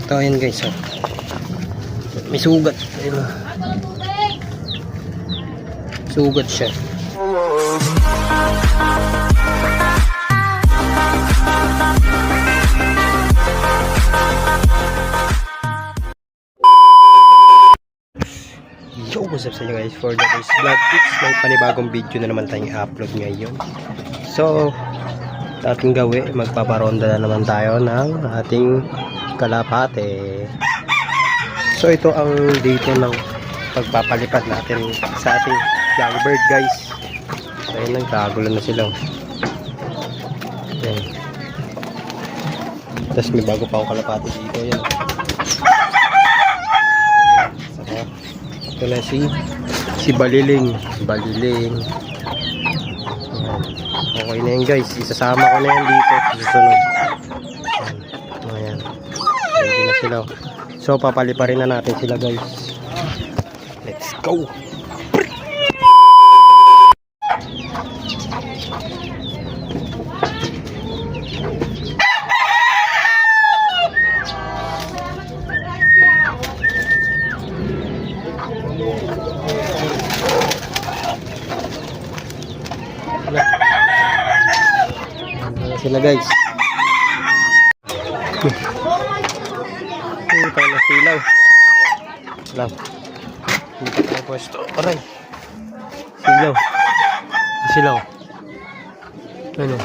Ito, ayan guys, oh. May sugat. Ayun, oh. Sugat siya. Yo, what's up sa inyo guys? For the guys vlog tips, may panibagong video na naman tayong upload ngayon. So, ating gawin, magpaparonda na naman tayo ng ating kalapate. So, ito ang dito ng pagpapalipat natin sa ating young bird guys. So, ayun, nagkagulo na sila. Ayan. Tapos may bago pa akong kalapate dito. Ayan. Ito na si Baliling. Baliling. Okay na yan guys. Isasama ko na yan dito. Susunod. Ayan. Ready na sila. So papaliparin na natin sila guys. Let's go. Sila guys. Ito na silaw. Silaw. Dito tayo pwesto. Aray. Silaw. Silaw. Ano?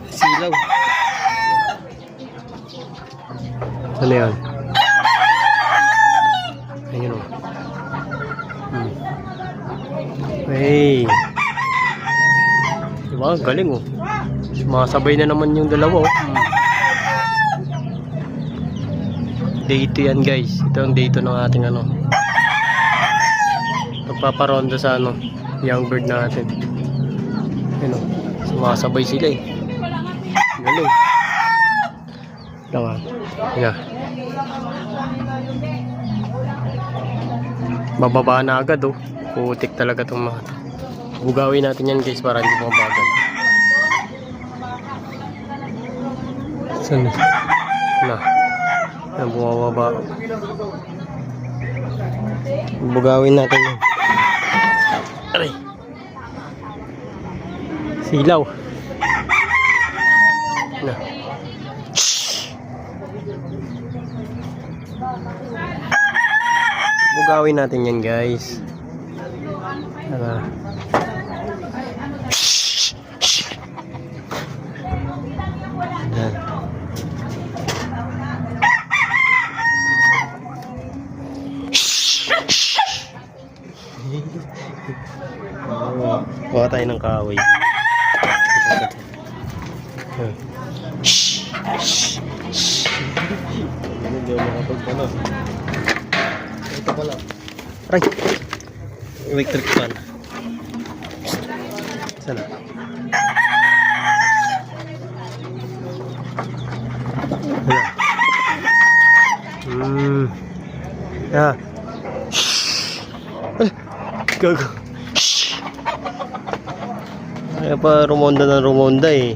Silaw. Ano yan? Ayun o. Hey. Diba? Galing oh. Masabay na naman yung dalawa oh. Date yan guys. Ito ang date ng ating ano. Pagpaparonda sa ano, young bird natin. Ayun oh. Sumasabay sila eh. Galing. Diba? Yan. Bababa na agad oh. Putik talaga itong mga. Bugawin natin yan guys para hindi mabagal. Saan na? Yan, bumababa. Bugawin natin yan. Aray! Silaw! Na. Bugawin natin yan guys. Yan. Kuha tayo ng kahoy. Hindi ako makapagpano. Ito pala. Aray! Electric fan. Sana. Yeah. Gago. Kaya pa rumonda ng rumonda eh.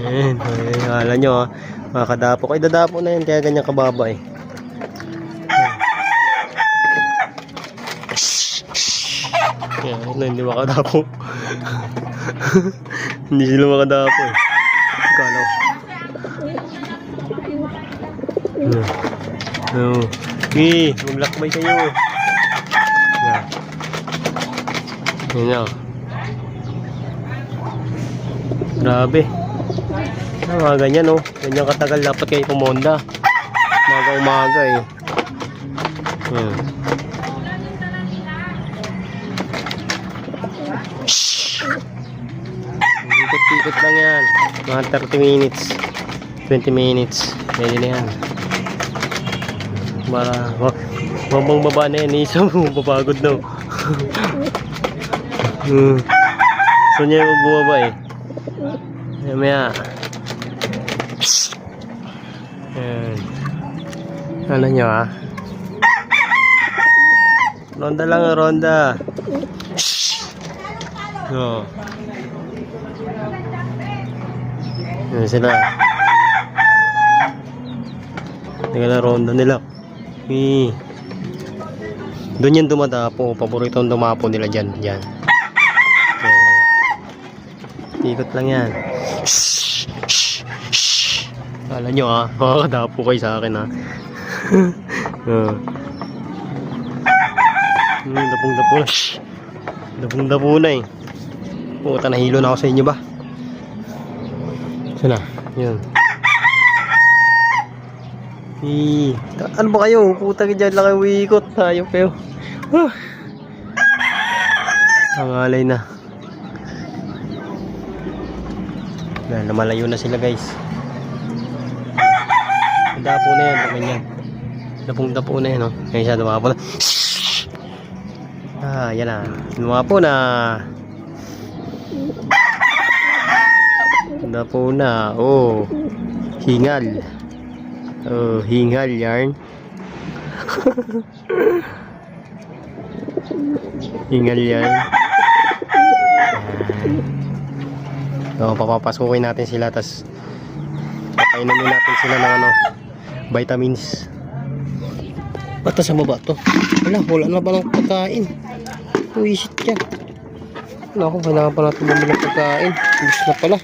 Ayan, alam nyo ha. Makakadapo. Ay dadapo na yan kaya ganyan kababa eh. Ayan, hindi makadapo. Hindi sila makadapo eh. Kalaw. Okay, maglakbay kayo. Yan. Yan o. Grabe. Mga ganyan o. Ganyan katagal dapat kayo pumonda. Umaga eh. Ikot-ikot lang yan. Mga 30 minutes. 20 minutes. Pwede na yan. Para mabang baba na yan. Isa mo papagod na. So niya yung bumaba eh. Maya. Ayan. Ano nyo ha? Ronda lang, ronda. Oo. Ayan sila. Tingnan na ronda nila. Doon yan dumadapo. Paborito ang dumapo nila dyan. Dyan. Ikot lang yan. Shhh! Shhh! Shhh! Kala nyo ha, makakadapo kayo sa akin ha. Dapong-dapo na. Shhh! Dapong-dapo na eh. Puta, nahilo na ako sa inyo ba? Saan na? Yun. Ano ba kayo? Puta ka dyan lang kayo uikot. Hayop kayo. Hangalay na. Lumalayo na sila guys. Dapo na yan, ganyan. Dapong-dapo na yan, no? Ngayon siya, dumapo na. Yan na. Dumapo na. Dapo na. Oh. Hingal. Oh, hingal yarn. Hingal yarn. So, papapasukin natin sila, tas papainumin natin sila ng vitamins. Bata sa baba to. Wala na ba ng pagkain? Uwisit yan. Wala ko, kailangan pa natin bumili ng pagkain. Ubus na pala.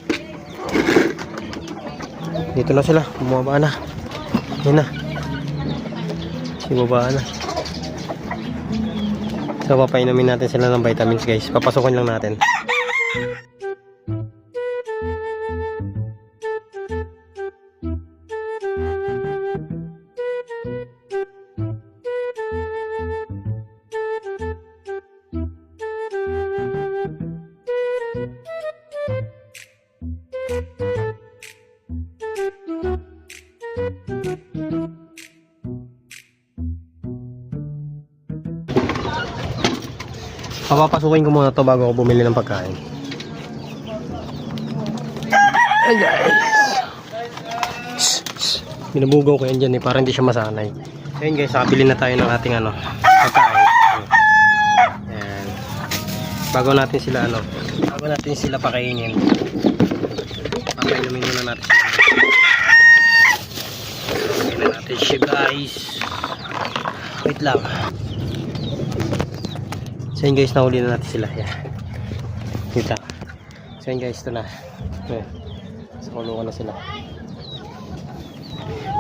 Dito na sila, bumaba na. Yan na. Bumaba na. So, papainumin natin sila ng vitamins guys. Papasukin lang natin. Papapasukin ko muna to bago ako bumili ng pagkain. Ay guys, binubugaw ko yan dyan eh, para hindi siya masanay. So yun guys, nakabili na tayo ng ating pagkain. Ayan. Bago natin sila pakainin, papainumin muna natin sila. Papainumin na natin siya guys. Wait lang. So yun guys, nahuli na natin sila. Yan. Kita. So yun guys, ito na. Ayan. So kulungan na sila.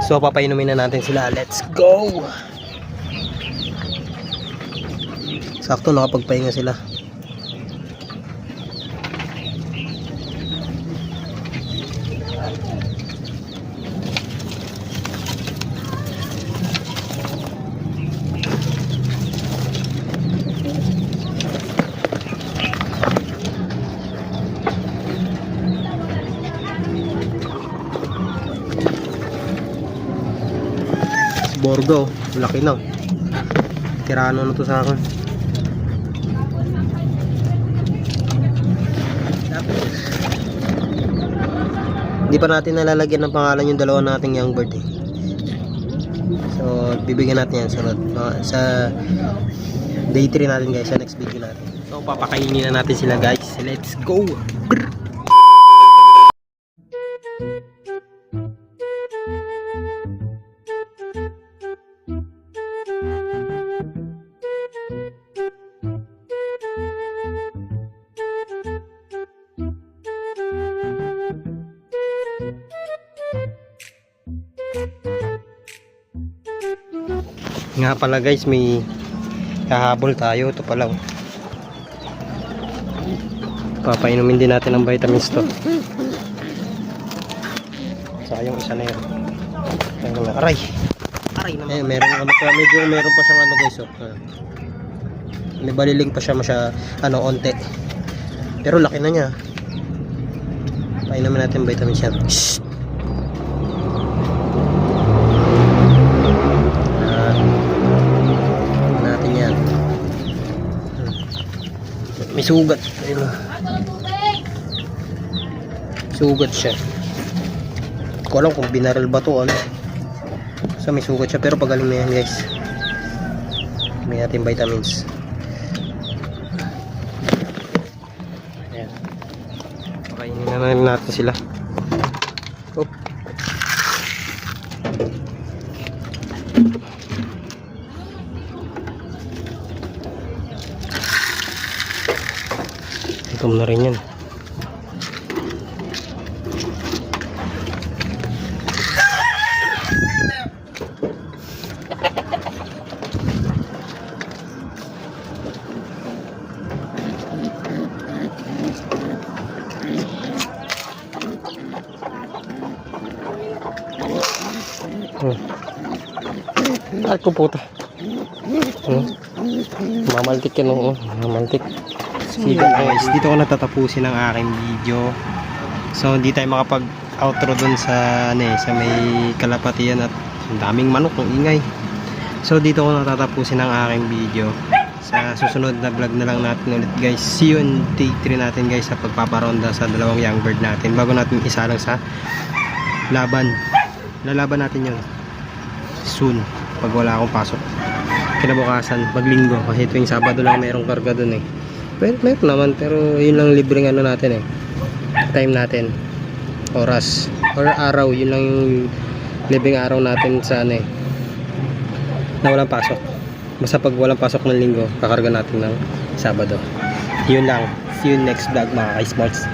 So papainumin na natin sila. Let's go! Sakto nakapagpahinga sila. Borgo, laki na. Tirano na to sa akin. Hindi pa natin nalalagyan ng pangalan yung dalawa nating young bird eh. So, bibigyan natin yan sa day 3 natin guys, sa next video natin. So, papakainin na natin sila guys. Let's go! Nga pala guys, may kahabol tayo. Ito pala. Papainumin din natin ng vitamins to. Sayang isa na yun. Aray! Aray naman. Meron pa siyang guys. May baliling pa siya onte. Pero laki na niya. Painumin natin vitamins yan. Shhh! May sugat. Ayun. Sugat siya. Hindi ko alam kung binaril ba to So may sugat siya pero pagaling na yan guys. May ating vitamins. Kainin na lang natin sila. Oop. Gutom na rin yan. Ay ko puta. Mamaltik yan, oo. Mamaltik. Sige guys, dito ko natatapusin ang aking video. So hindi tayo makapag-outro dun sa sa may kalapatian at ang daming manok ng ingay. So dito ko natatapusin ang aking video. Sa susunod na vlog na lang natin ulit guys. See you in day 3 natin guys sa pagpaparonda sa dalawang young bird natin. Bago natin isalang sa laban. Lalaban natin yun soon pag wala akong pasok. Kinabukasan, paglinggo kasi tuwing Sabado lang mayroong karga dun eh. Meron naman pero yun lang libreng ano natin eh. Time natin. Oras. Or araw. Yun lang yung libreng araw natin sa na walang pasok. Basta pag walang pasok ng linggo, kakarga natin ng Sabado. Yun lang. See you next vlog mga ka-smarts.